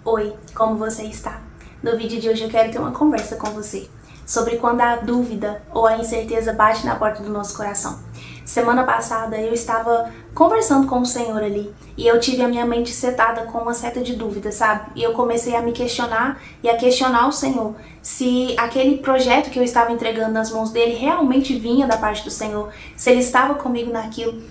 Oi, como você está? No vídeo de hoje eu quero ter uma conversa com você sobre quando a dúvida ou a incerteza bate na porta do nosso coração. Semana passada eu estava conversando com o Senhor ali e eu tive a minha mente setada com uma seta de dúvida, sabe? E eu comecei a me questionar e a questionar o Senhor se aquele projeto que eu estava entregando nas mãos dele realmente vinha da parte do Senhor, se ele estava comigo naquilo.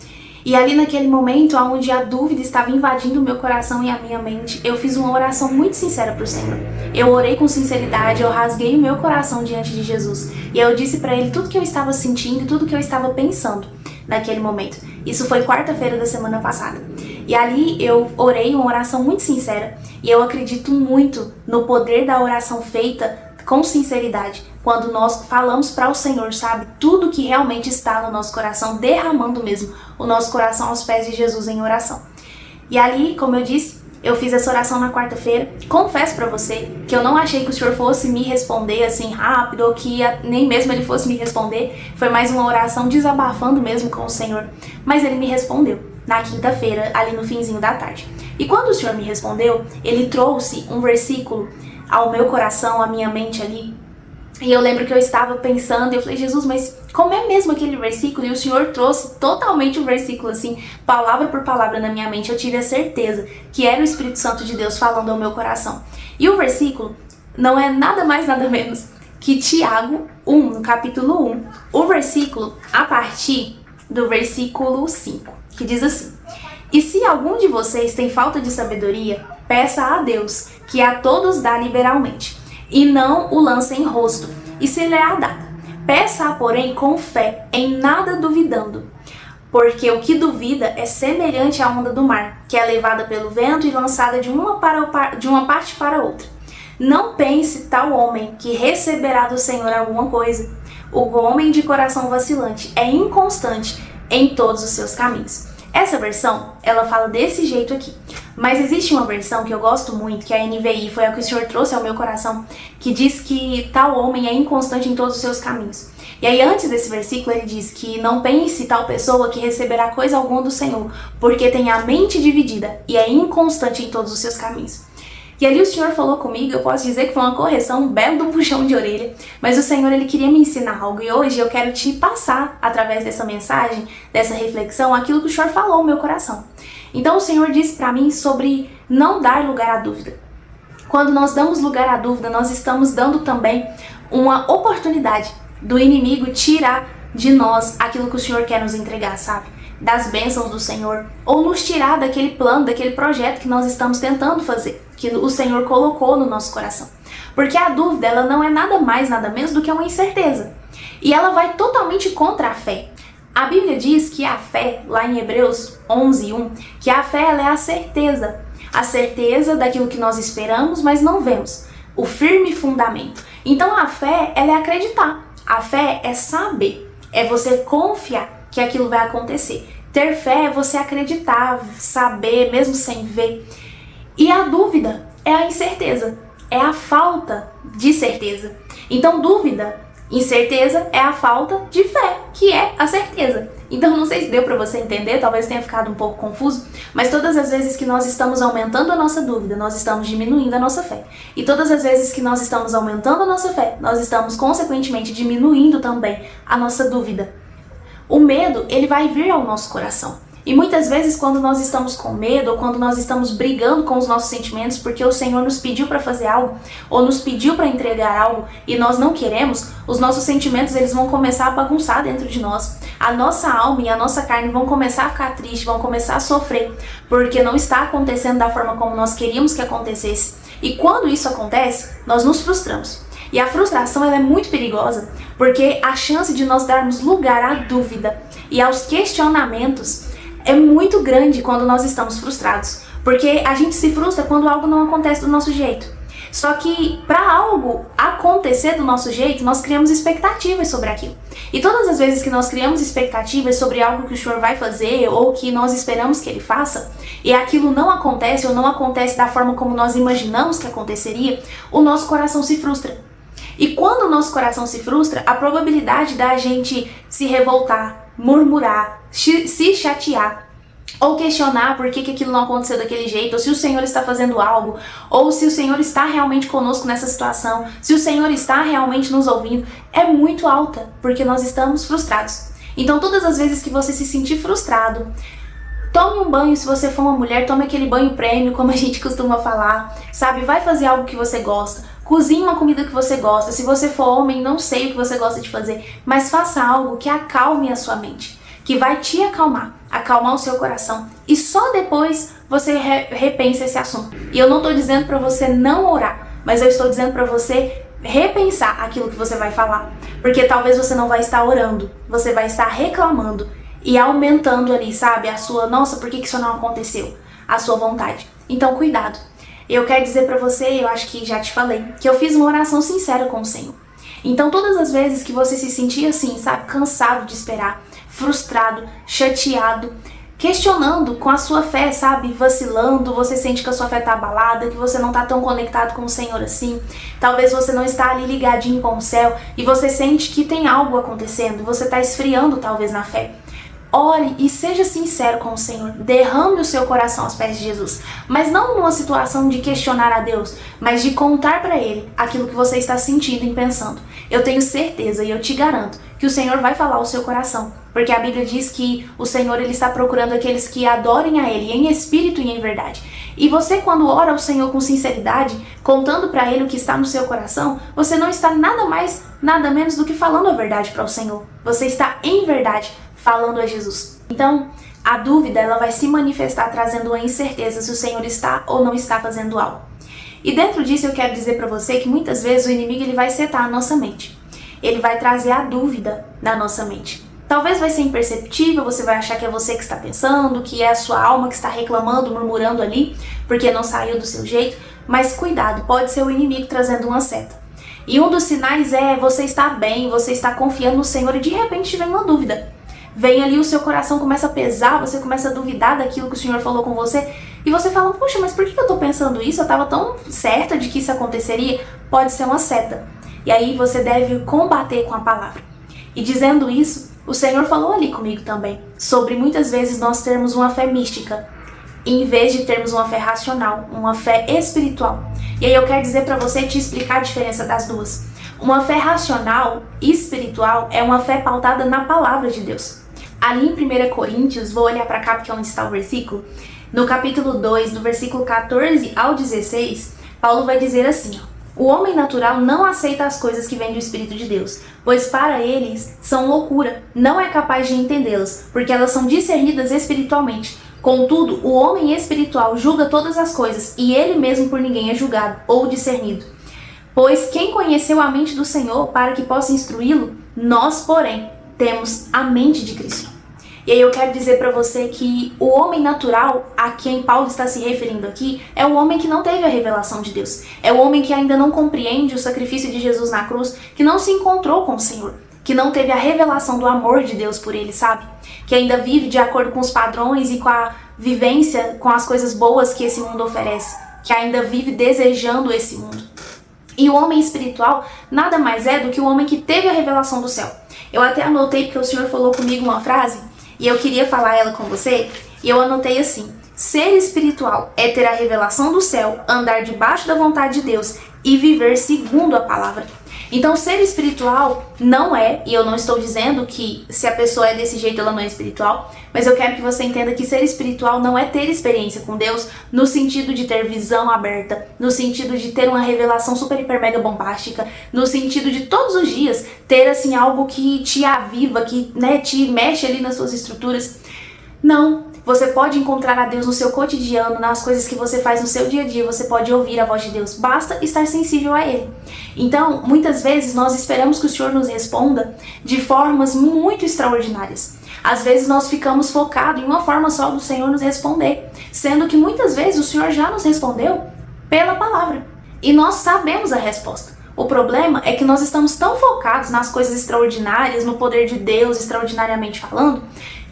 E ali naquele momento, onde a dúvida estava invadindo o meu coração e a minha mente, eu fiz uma oração muito sincera para o Senhor. Eu orei com sinceridade, eu rasguei o meu coração diante de Jesus. E eu disse para Ele tudo que eu estava sentindo e tudo que eu estava pensando naquele momento. Isso foi quarta-feira da semana passada. E ali eu orei uma oração muito sincera. E eu acredito muito no poder da oração feita com sinceridade, quando nós falamos para o Senhor, sabe, tudo que realmente está no nosso coração, derramando mesmo o nosso coração aos pés de Jesus em oração. E ali, como eu disse, eu fiz essa oração na quarta-feira. Confesso para você que eu não achei que o Senhor fosse me responder assim rápido, ou que nem mesmo Ele fosse me responder. Foi mais uma oração desabafando mesmo com o Senhor. Mas Ele me respondeu na quinta-feira, ali no finzinho da tarde. E quando o Senhor me respondeu, Ele trouxe um versículo ao meu coração, à minha mente ali. E eu lembro que eu estava pensando, e eu falei, Jesus, mas como é mesmo aquele versículo? E o Senhor trouxe totalmente o versículo, assim, palavra por palavra na minha mente. Eu tive a certeza que era o Espírito Santo de Deus falando ao meu coração. E o versículo não é nada mais, nada menos que Tiago 1, no capítulo 1. O versículo a partir do versículo 5, que diz assim: E se algum de vocês tem falta de sabedoria, peça a Deus, que a todos dá liberalmente, e não o lance em rosto, e se lhe é dada. Peça-a, porém, com fé, em nada duvidando. Porque o que duvida é semelhante à onda do mar, que é levada pelo vento e lançada de uma parte para outra. Não pense tal homem que receberá do Senhor alguma coisa. O homem de coração vacilante é inconstante em todos os seus caminhos. Essa versão, ela fala desse jeito aqui. Mas existe uma versão que eu gosto muito, que é a NVI, foi a que o Senhor trouxe ao meu coração, que diz que tal homem é inconstante em todos os seus caminhos. E aí antes desse versículo ele diz que não pense tal pessoa que receberá coisa alguma do Senhor, porque tem a mente dividida e é inconstante em todos os seus caminhos. E ali o Senhor falou comigo, eu posso dizer que foi uma correção, um belo puxão de orelha, mas o Senhor, Ele queria me ensinar algo, e hoje eu quero te passar, através dessa mensagem, dessa reflexão, aquilo que o Senhor falou no meu coração. Então o Senhor disse para mim sobre não dar lugar à dúvida. Quando nós damos lugar à dúvida, nós estamos dando também uma oportunidade do inimigo tirar de nós aquilo que o Senhor quer nos entregar, sabe? Das bênçãos do Senhor, ou nos tirar daquele plano, daquele projeto que nós estamos tentando fazer, que o Senhor colocou no nosso coração. Porque a dúvida, ela não é nada mais, nada menos do que uma incerteza. E ela vai totalmente contra a fé. A Bíblia diz que a fé, lá em Hebreus 11:1, que a fé ela é a certeza daquilo que nós esperamos, mas não vemos, o firme fundamento. Então a fé, ela é acreditar. A fé é saber, é você confiar que aquilo vai acontecer. Ter fé é você acreditar, saber, mesmo sem ver. E a dúvida é a incerteza, é a falta de certeza. Então dúvida, incerteza é a falta de fé, que é a certeza. Então não sei se deu para você entender, talvez tenha ficado um pouco confuso, mas todas as vezes que nós estamos aumentando a nossa dúvida, nós estamos diminuindo a nossa fé. E todas as vezes que nós estamos aumentando a nossa fé, nós estamos consequentemente diminuindo também a nossa dúvida. O medo, ele vai vir ao nosso coração. E muitas vezes quando nós estamos com medo, ou quando nós estamos brigando com os nossos sentimentos, porque o Senhor nos pediu para fazer algo, ou nos pediu para entregar algo, e nós não queremos, os nossos sentimentos eles vão começar a bagunçar dentro de nós. A nossa alma e a nossa carne vão começar a ficar tristes, vão começar a sofrer, porque não está acontecendo da forma como nós queríamos que acontecesse. E quando isso acontece, nós nos frustramos. E a frustração ela é muito perigosa, porque a chance de nós darmos lugar à dúvida e aos questionamentos é muito grande quando nós estamos frustrados. Porque a gente se frustra quando algo não acontece do nosso jeito. Só que para algo acontecer do nosso jeito, nós criamos expectativas sobre aquilo. E todas as vezes que nós criamos expectativas sobre algo que o Senhor vai fazer ou que nós esperamos que Ele faça, e aquilo não acontece ou não acontece da forma como nós imaginamos que aconteceria, o nosso coração se frustra. E quando o nosso coração se frustra, a probabilidade da gente se revoltar, murmurar, se chatear ou questionar por que aquilo não aconteceu daquele jeito, ou se o Senhor está fazendo algo, ou se o Senhor está realmente conosco nessa situação, se o Senhor está realmente nos ouvindo, é muito alta, porque nós estamos frustrados. Então todas as vezes que você se sentir frustrado, tome um banho. Se você for uma mulher, tome aquele banho prêmio, como a gente costuma falar, sabe? Vai fazer algo que você gosta, cozinhe uma comida que você gosta. Se você for homem, não sei o que você gosta de fazer, mas faça algo que acalme a sua mente, que vai te acalmar o seu coração, e só depois você repensa esse assunto. E eu não estou dizendo para você não orar, mas eu estou dizendo para você repensar aquilo que você vai falar, porque talvez você não vai estar orando, você vai estar reclamando e aumentando ali, sabe, a sua, nossa, por que isso não aconteceu? A sua vontade. Então, cuidado. Eu quero dizer pra você, eu acho que já te falei, que eu fiz uma oração sincera com o Senhor. Então, todas as vezes que você se sentir assim, sabe, cansado de esperar, frustrado, chateado, questionando com a sua fé, sabe, vacilando, você sente que a sua fé tá abalada, que você não tá tão conectado com o Senhor assim, talvez você não está ali ligadinho com o céu, e você sente que tem algo acontecendo, você tá esfriando talvez na fé. Ore e seja sincero com o Senhor, derrame o seu coração aos pés de Jesus, mas não numa situação de questionar a Deus, mas de contar para Ele aquilo que você está sentindo e pensando. Eu tenho certeza e eu te garanto que o Senhor vai falar ao seu coração, porque a Bíblia diz que o Senhor ele está procurando aqueles que adorem a Ele em espírito e em verdade. E você, quando ora ao Senhor com sinceridade, contando para Ele o que está no seu coração, você não está nada mais, nada menos do que falando a verdade para o Senhor. Você está em verdade falando a Jesus. Então, a dúvida ela vai se manifestar trazendo uma incerteza se o Senhor está ou não está fazendo algo. E dentro disso eu quero dizer para você que muitas vezes o inimigo ele vai setar a nossa mente. Ele vai trazer a dúvida na nossa mente. Talvez vai ser imperceptível, você vai achar que é você que está pensando, que é a sua alma que está reclamando, murmurando ali, porque não saiu do seu jeito, mas cuidado, pode ser o inimigo trazendo uma seta. E um dos sinais é você estar bem, você está confiando no Senhor e de repente vem uma dúvida. Vem ali, o seu coração começa a pesar, você começa a duvidar daquilo que o Senhor falou com você, e você fala, poxa, mas por que eu tô pensando isso? Eu tava tão certa de que isso aconteceria. Pode ser uma seta. E aí você deve combater com a palavra. E dizendo isso, o Senhor falou ali comigo também, sobre muitas vezes nós termos uma fé mística, em vez de termos uma fé racional, uma fé espiritual. E aí eu quero dizer pra você, te explicar a diferença das duas. Uma fé racional e espiritual é uma fé pautada na palavra de Deus. Ali em 1 Coríntios, vou olhar para cá porque é onde está o versículo, no capítulo 2, do versículo 14 ao 16, Paulo vai dizer assim, ó, o homem natural não aceita as coisas que vêm do Espírito de Deus, pois para eles são loucura, não é capaz de entendê-las, porque elas são discernidas espiritualmente. Contudo, o homem espiritual julga todas as coisas, e ele mesmo por ninguém é julgado ou discernido. Pois quem conheceu a mente do Senhor para que possa instruí-lo, nós, porém, temos a mente de Cristo. E aí eu quero dizer para você que o homem natural, a quem Paulo está se referindo aqui, é o homem que não teve a revelação de Deus. É o homem que ainda não compreende o sacrifício de Jesus na cruz, que não se encontrou com o Senhor, que não teve a revelação do amor de Deus por ele, sabe? Que ainda vive de acordo com os padrões e com a vivência, com as coisas boas que esse mundo oferece, que ainda vive desejando esse mundo. E o homem espiritual nada mais é do que o homem que teve a revelação do céu. Eu até anotei porque o Senhor falou comigo uma frase e eu queria falar ela com você, e eu anotei assim: ser espiritual é ter a revelação do céu, andar debaixo da vontade de Deus e viver segundo a palavra. Então, ser espiritual não é, e eu não estou dizendo que se a pessoa é desse jeito ela não é espiritual, mas eu quero que você entenda que ser espiritual não é ter experiência com Deus no sentido de ter visão aberta, no sentido de ter uma revelação super, hiper, mega bombástica, no sentido de todos os dias ter assim algo que te aviva, que te mexe ali nas suas estruturas. Não, você pode encontrar a Deus no seu cotidiano, nas coisas que você faz no seu dia a dia, você pode ouvir a voz de Deus, basta estar sensível a Ele. Então, muitas vezes nós esperamos que o Senhor nos responda de formas muito extraordinárias. Às vezes nós ficamos focados em uma forma só do Senhor nos responder, sendo que muitas vezes o Senhor já nos respondeu pela palavra. E nós sabemos a resposta. O problema é que nós estamos tão focados nas coisas extraordinárias, no poder de Deus, extraordinariamente falando,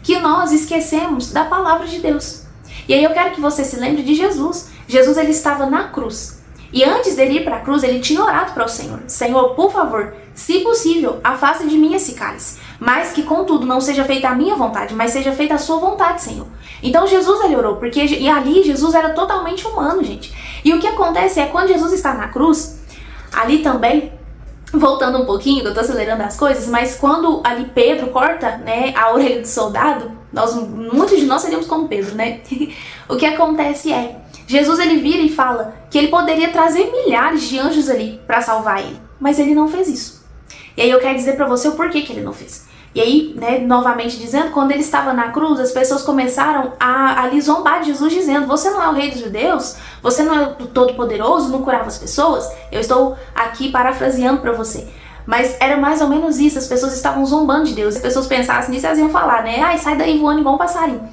que nós esquecemos da palavra de Deus. E aí eu quero que você se lembre de Jesus. Jesus ele estava na cruz. E antes dele ir para a cruz, ele tinha orado para o Senhor. Senhor, por favor, se possível, afaste de mim esse cálice, mas que contudo não seja feita a minha vontade, mas seja feita a sua vontade, Senhor. Então Jesus ele orou, porque e ali Jesus era totalmente humano, gente. E o que acontece é quando Jesus está na cruz, ali também, voltando um pouquinho, eu tô acelerando as coisas, mas quando ali Pedro corta, né, a orelha do soldado, muitos de nós seríamos como Pedro, né? O que acontece é, Jesus ele vira e fala que ele poderia trazer milhares de anjos ali para salvar ele, mas ele não fez isso. E aí eu quero dizer para você o porquê que ele não fez. E aí, né, novamente dizendo, quando ele estava na cruz, as pessoas começaram a lhe zombar de Jesus, dizendo: você não é o rei dos judeus? Você não é o todo-poderoso? Não curava as pessoas? Eu estou aqui parafraseando para você. Mas era mais ou menos isso, as pessoas estavam zombando de Deus. As pessoas pensassem nisso, elas iam falar, né? Ai, sai daí voando igual um passarinho.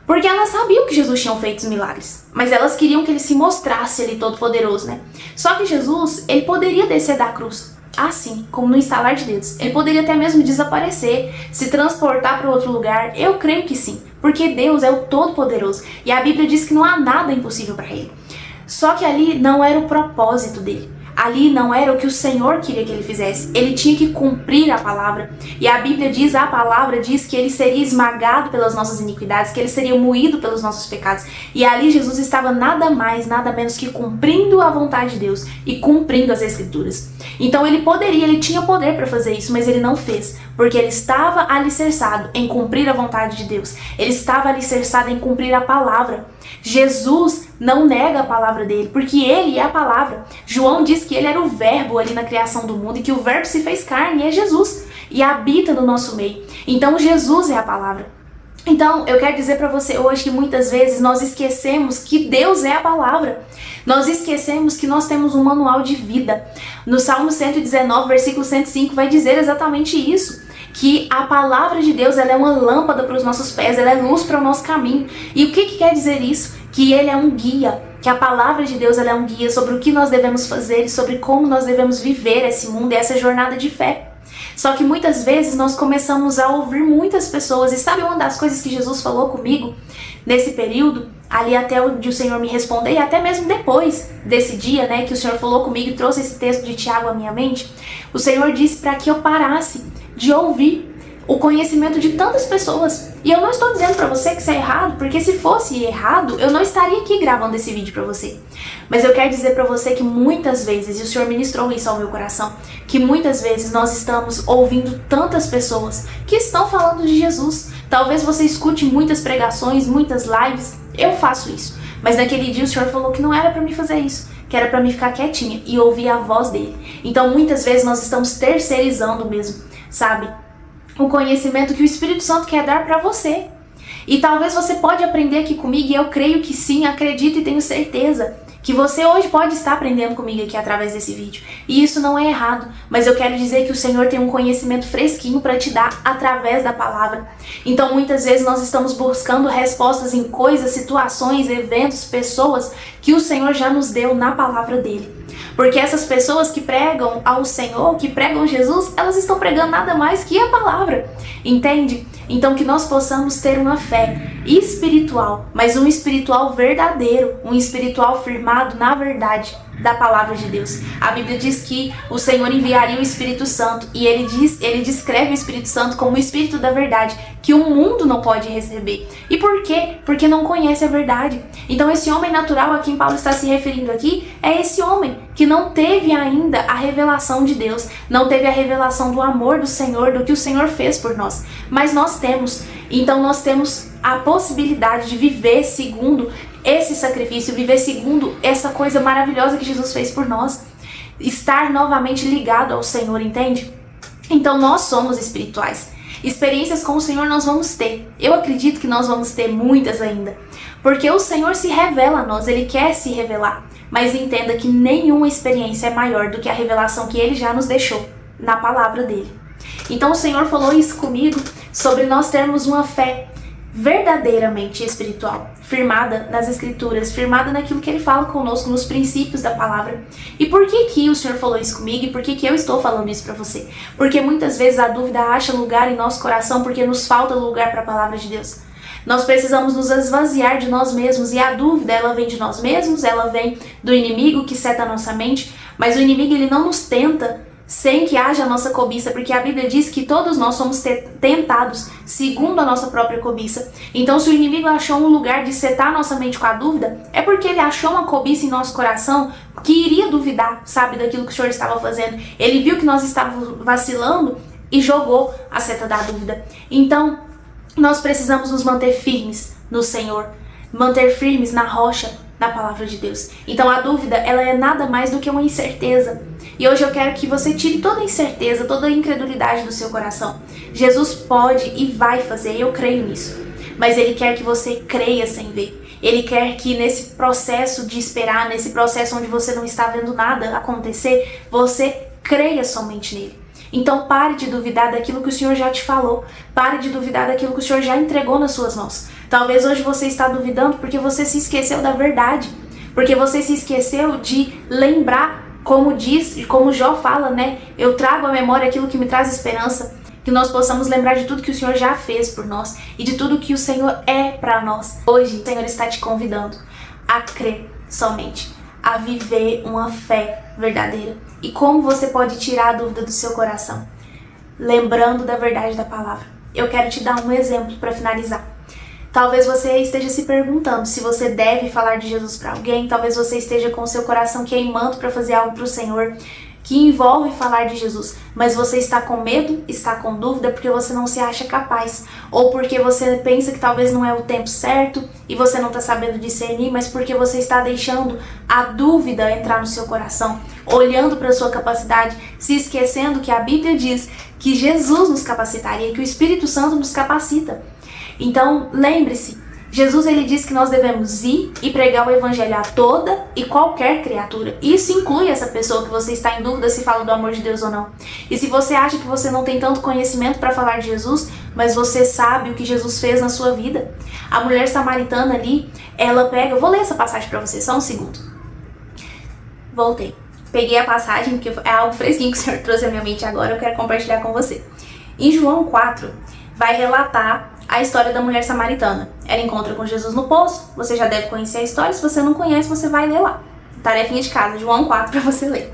Porque elas sabiam que Jesus tinha feito os milagres, mas elas queriam que ele se mostrasse ali todo-poderoso, né? Só que Jesus, ele poderia descer da cruz, assim, como no estalar de dedos. Ele poderia até mesmo desaparecer, se transportar para outro lugar. Eu creio que sim, porque Deus é o Todo-Poderoso e a Bíblia diz que não há nada impossível para ele. Só que ali não era o propósito dele. Ali não era o que o Senhor queria que ele fizesse. Ele tinha que cumprir a palavra. E a Bíblia diz, a palavra diz que ele seria esmagado pelas nossas iniquidades, que ele seria moído pelos nossos pecados. E ali Jesus estava nada mais, nada menos que cumprindo a vontade de Deus e cumprindo as Escrituras. Então ele tinha poder para fazer isso, mas ele não fez, porque ele estava alicerçado em cumprir a vontade de Deus. Ele estava alicerçado em cumprir a palavra. Jesus não nega a palavra dele, porque ele é a palavra. João diz que ele era o verbo ali na criação do mundo e que o verbo se fez carne, e é Jesus, e habita no nosso meio. Então Jesus é a palavra. Então eu quero dizer para você hoje que muitas vezes nós esquecemos que Deus é a palavra. Nós esquecemos que nós temos um manual de vida. No Salmo 119, versículo 105, vai dizer exatamente isso. Que a palavra de Deus ela é uma lâmpada para os nossos pés, ela é luz para o nosso caminho. E o que quer dizer isso? Que ele é um guia, que a palavra de Deus ela é um guia sobre o que nós devemos fazer e sobre como nós devemos viver esse mundo e essa jornada de fé. Só que muitas vezes nós começamos a ouvir muitas pessoas, e sabe uma das coisas que Jesus falou comigo nesse período, ali até onde o Senhor me respondeu, e até mesmo depois desse dia, né, que o Senhor falou comigo e trouxe esse texto de Tiago à minha mente, o Senhor disse para que eu parasse de ouvir o conhecimento de tantas pessoas. E eu não estou dizendo para você que isso é errado, porque se fosse errado, eu não estaria aqui gravando esse vídeo para você. Mas eu quero dizer para você que muitas vezes, e o Senhor ministrou isso ao meu coração, que muitas vezes nós estamos ouvindo tantas pessoas que estão falando de Jesus. Talvez você escute muitas pregações, muitas lives, eu faço isso. Mas naquele dia o Senhor falou que não era para me fazer isso, que era para me ficar quietinha e ouvir a voz dele. Então muitas vezes nós estamos terceirizando mesmo, sabe? O conhecimento que o Espírito Santo quer dar para você. E talvez você pode aprender aqui comigo, e eu creio que sim, acredito e tenho certeza que você hoje pode estar aprendendo comigo aqui através desse vídeo. E isso não é errado, mas eu quero dizer que o Senhor tem um conhecimento fresquinho para te dar através da palavra. Então muitas vezes nós estamos buscando respostas em coisas, situações, eventos, pessoas que o Senhor já nos deu na palavra dele. Porque essas pessoas que pregam ao Senhor, que pregam Jesus, elas estão pregando nada mais que a palavra, entende? Então que nós possamos ter uma fé espiritual, mas um espiritual verdadeiro, um espiritual firmado na verdade da palavra de Deus. A Bíblia diz que o Senhor enviaria o Espírito Santo, e ele descreve o Espírito Santo como o Espírito da verdade, que o mundo não pode receber. E por quê? Porque não conhece a verdade. Então esse homem natural a quem Paulo está se referindo aqui é esse homem que não teve ainda a revelação de Deus, não teve a revelação do amor do Senhor, do que o Senhor fez por nós. Mas nós temos. Então nós temos a possibilidade de viver segundo esse sacrifício, viver segundo essa coisa maravilhosa que Jesus fez por nós. Estar novamente ligado ao Senhor, entende? Então nós somos espirituais. Experiências com o Senhor nós vamos ter. Eu acredito que nós vamos ter muitas ainda. Porque o Senhor se revela a nós, Ele quer se revelar. Mas entenda que nenhuma experiência é maior do que a revelação que Ele já nos deixou na palavra dEle. Então o Senhor falou isso comigo sobre nós termos uma fé verdadeiramente espiritual, firmada nas Escrituras, firmada naquilo que Ele fala conosco, nos princípios da palavra. E por que o Senhor falou isso comigo e por que eu estou falando isso para você? Porque muitas vezes a dúvida acha lugar em nosso coração porque nos falta lugar para a palavra de Deus. Nós precisamos nos esvaziar de nós mesmos, e a dúvida ela vem de nós mesmos, ela vem do inimigo que seta a nossa mente, mas o inimigo ele não nos tenta sem que haja a nossa cobiça, porque a Bíblia diz que todos nós somos tentados segundo a nossa própria cobiça. Então, se o inimigo achou um lugar de setar nossa mente com a dúvida, é porque ele achou uma cobiça em nosso coração que iria duvidar, sabe, daquilo que o Senhor estava fazendo. Ele viu que nós estávamos vacilando e jogou a seta da dúvida. Então, nós precisamos nos manter firmes no Senhor, manter firmes na rocha da palavra de Deus. Então a dúvida, ela é nada mais do que uma incerteza. E hoje eu quero que você tire toda a incerteza, toda a incredulidade do seu coração. Jesus pode e vai fazer, eu creio nisso. Mas Ele quer que você creia sem ver. Ele quer que nesse processo de esperar, nesse processo onde você não está vendo nada acontecer, você creia somente nele. Então pare de duvidar daquilo que o Senhor já te falou. Pare de duvidar daquilo que o Senhor já entregou nas suas mãos. Talvez hoje você está duvidando porque você se esqueceu da verdade. Porque você se esqueceu de lembrar, como diz, como Jó fala, né? Eu trago à memória aquilo que me traz esperança. Que nós possamos lembrar de tudo que o Senhor já fez por nós e de tudo que o Senhor é para nós. Hoje o Senhor está te convidando a crer somente, a viver uma fé verdadeira. E como você pode tirar a dúvida do seu coração? Lembrando da verdade da palavra. Eu quero te dar um exemplo para finalizar. Talvez você esteja se perguntando se você deve falar de Jesus para alguém. Talvez você esteja com o seu coração queimando para fazer algo para o Senhor que envolve falar de Jesus, mas você está com medo, está com dúvida porque você não se acha capaz, ou porque você pensa que talvez não é o tempo certo e você não está sabendo discernir, mas porque você está deixando a dúvida entrar no seu coração, olhando para a sua capacidade, se esquecendo que a Bíblia diz que Jesus nos capacitaria, que o Espírito Santo nos capacita. Então, lembre-se, Jesus ele diz que nós devemos ir e pregar o evangelho a toda e qualquer criatura. Isso inclui essa pessoa que você está em dúvida se fala do amor de Deus ou não. E se você acha que você não tem tanto conhecimento para falar de Jesus, mas você sabe o que Jesus fez na sua vida. A mulher samaritana ali, ela pega... Eu vou ler essa passagem para você, só um segundo. Voltei. Peguei a passagem, porque é algo fresquinho que o Senhor trouxe à minha mente agora, eu quero compartilhar com você. Em João 4, vai relatar a história da mulher samaritana. Ela encontra com Jesus no poço, você já deve conhecer a história, se você não conhece, você vai ler lá. Tarefinha de casa, João 4 para você ler.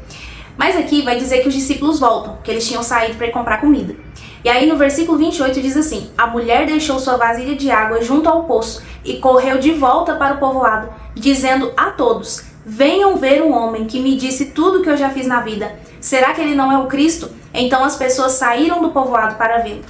Mas aqui vai dizer que os discípulos voltam, que eles tinham saído para ir comprar comida. E aí no versículo 28 diz assim: a mulher deixou sua vasilha de água junto ao poço e correu de volta para o povoado, dizendo a todos: venham ver um homem que me disse tudo o que eu já fiz na vida. Será que ele não é o Cristo? Então as pessoas saíram do povoado para vê-lo.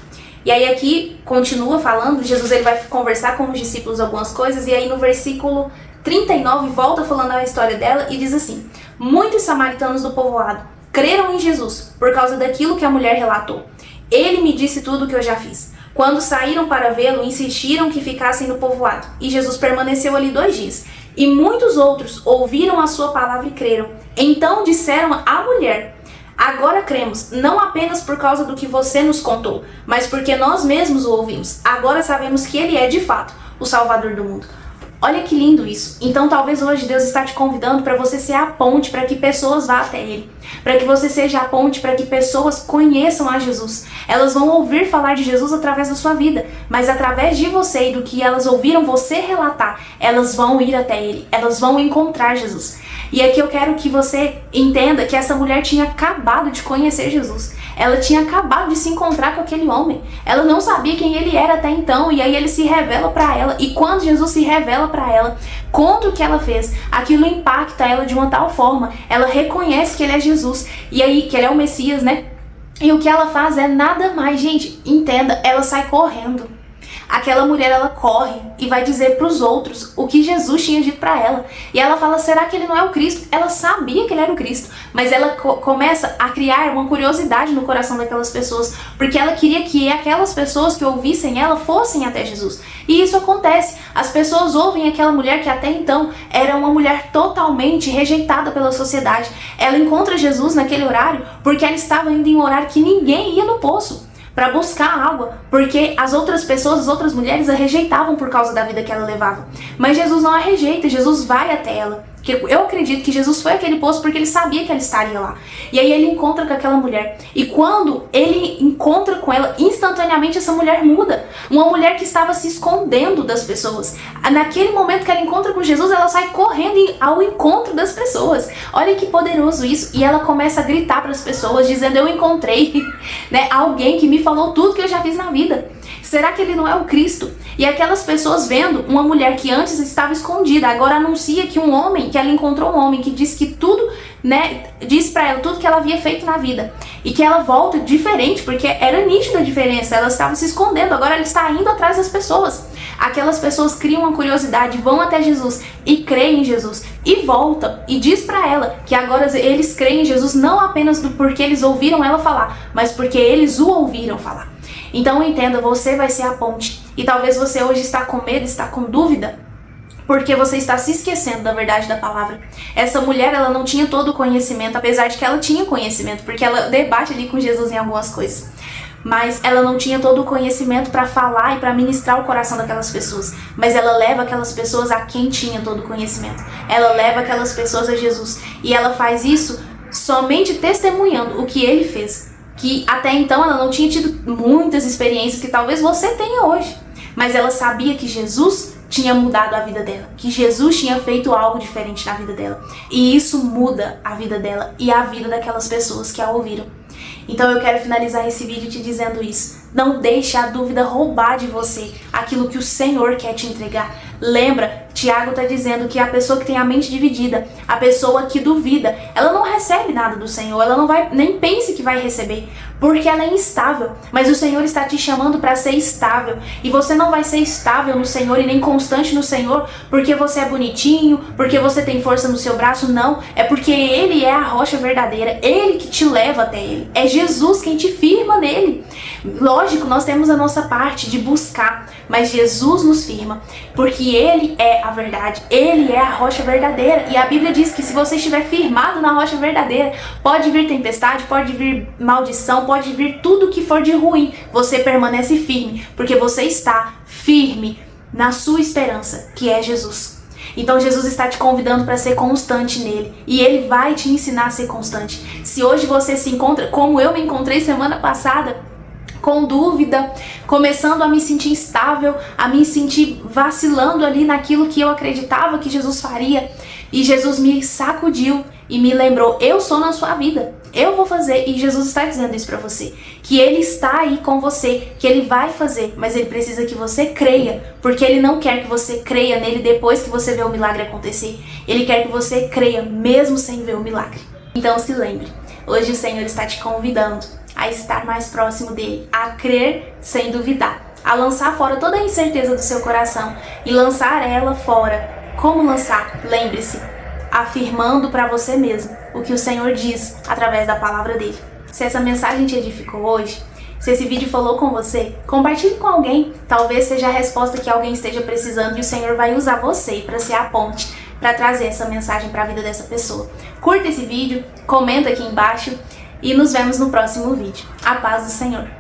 E aí aqui continua falando, Jesus ele vai conversar com os discípulos algumas coisas, e aí no versículo 39 volta falando a história dela e diz assim: muitos samaritanos do povoado creram em Jesus por causa daquilo que a mulher relatou. Ele me disse tudo o que eu já fiz. Quando saíram para vê-lo, insistiram que ficassem no povoado, e Jesus permaneceu ali 2 dias. E muitos outros ouviram a sua palavra e creram. Então disseram à mulher: agora cremos, não apenas por causa do que você nos contou, mas porque nós mesmos o ouvimos. Agora sabemos que ele é, de fato, o Salvador do mundo. Olha que lindo isso. Então talvez hoje Deus está te convidando para você ser a ponte para que pessoas vá até Ele. Para que você seja a ponte para que pessoas conheçam a Jesus. Elas vão ouvir falar de Jesus através da sua vida, mas através de você e do que elas ouviram você relatar, elas vão ir até Ele. Elas vão encontrar Jesus. E aqui eu quero que você entenda que essa mulher tinha acabado de conhecer Jesus. Ela tinha acabado de se encontrar com aquele homem. Ela não sabia quem ele era até então, e aí ele se revela para ela. E quando Jesus se revela para ela, conta o que ela fez, aquilo impacta ela de uma tal forma. Ela reconhece que ele é Jesus, e aí que ele é o Messias, né? E o que ela faz é nada mais, gente, entenda, ela sai correndo. Aquela mulher, ela corre e vai dizer para os outros o que Jesus tinha dito para ela. E ela fala: será que ele não é o Cristo? Ela sabia que ele era o Cristo, mas ela começa a criar uma curiosidade no coração daquelas pessoas, porque ela queria que aquelas pessoas que ouvissem ela fossem até Jesus. E isso acontece. As pessoas ouvem aquela mulher que até então era uma mulher totalmente rejeitada pela sociedade. Ela encontra Jesus naquele horário porque ela estava indo em um horário que ninguém ia no poço para buscar água, porque as outras pessoas, as outras mulheres a rejeitavam por causa da vida que ela levava. Mas Jesus não a rejeita, Jesus vai até ela. Porque eu acredito que Jesus foi àquele poço porque ele sabia que ela estaria lá. E aí ele encontra com aquela mulher. E quando ele encontra com ela, instantaneamente essa mulher muda. Uma mulher que estava se escondendo das pessoas. Naquele momento que ela encontra com Jesus, ela sai correndo ao encontro das pessoas. Olha que poderoso isso. E ela começa a gritar para as pessoas, dizendo: eu encontrei, né, alguém que me falou tudo que eu já fiz na vida. Será que ele não é o Cristo? E aquelas pessoas vendo uma mulher que antes estava escondida, agora anuncia que um homem, que ela encontrou um homem que diz que tudo, né, diz pra ela tudo que ela havia feito na vida. E que ela volta diferente, porque era nítida a diferença, ela estava se escondendo, agora ela está indo atrás das pessoas. Aquelas pessoas criam uma curiosidade, vão até Jesus e creem em Jesus. E voltam e diz pra ela que agora eles creem em Jesus não apenas porque eles ouviram ela falar, mas porque eles o ouviram falar. Então entenda, você vai ser a ponte. E talvez você hoje está com medo, está com dúvida, porque você está se esquecendo da verdade da palavra. Essa mulher, ela não tinha todo o conhecimento, apesar de que ela tinha conhecimento, porque ela debate ali com Jesus em algumas coisas. Mas ela não tinha todo o conhecimento para falar e para ministrar o coração daquelas pessoas. Mas ela leva aquelas pessoas a quem tinha todo o conhecimento. Ela leva aquelas pessoas a Jesus. E ela faz isso somente testemunhando o que ele fez. Que até então ela não tinha tido muitas experiências que talvez você tenha hoje. Mas ela sabia que Jesus tinha mudado a vida dela, que Jesus tinha feito algo diferente na vida dela. E isso muda a vida dela e a vida daquelas pessoas que a ouviram. Então eu quero finalizar esse vídeo te dizendo isso. Não deixe a dúvida roubar de você aquilo que o Senhor quer te entregar. Lembra, Tiago está dizendo que a pessoa que tem a mente dividida, a pessoa que duvida, ela não recebe nada do Senhor, ela não vai, nem pense que vai receber, porque ela é instável. Mas o Senhor está te chamando para ser estável. E você não vai ser estável no Senhor e nem constante no Senhor porque você é bonitinho, porque você tem força no seu braço, não. É porque Ele é a rocha verdadeira, Ele que te leva até Ele. É Jesus quem te firma nele. Lógico, nós temos a nossa parte de buscar, mas Jesus nos firma, porque Ele é a verdade, Ele é a rocha verdadeira. E a Bíblia diz que se você estiver firmado na rocha verdadeira, pode vir tempestade, pode vir maldição, pode vir tudo que for de ruim, você permanece firme, porque você está firme na sua esperança, que é Jesus. Então Jesus está te convidando para ser constante nele, e ele vai te ensinar a ser constante. Se hoje você se encontra como eu me encontrei semana passada, com dúvida, começando a me sentir instável, a me sentir vacilando ali naquilo que eu acreditava que Jesus faria, e Jesus me sacudiu e me lembrou: eu sou na sua vida, eu vou fazer. E Jesus está dizendo isso para você, que Ele está aí com você, que Ele vai fazer, mas Ele precisa que você creia, porque Ele não quer que você creia nele depois que você vê o milagre acontecer. Ele quer que você creia mesmo sem ver o milagre. Então se lembre, hoje o Senhor está te convidando a estar mais próximo dele, a crer sem duvidar, a lançar fora toda a incerteza do seu coração e lançar ela fora. Como lançar? Lembre-se, afirmando para você mesmo o que o Senhor diz através da palavra dele. Se essa mensagem te edificou hoje, se esse vídeo falou com você, compartilhe com alguém. Talvez seja a resposta que alguém esteja precisando e o Senhor vai usar você para ser a ponte, para trazer essa mensagem para a vida dessa pessoa. Curta esse vídeo, comenta aqui embaixo e nos vemos no próximo vídeo. A paz do Senhor!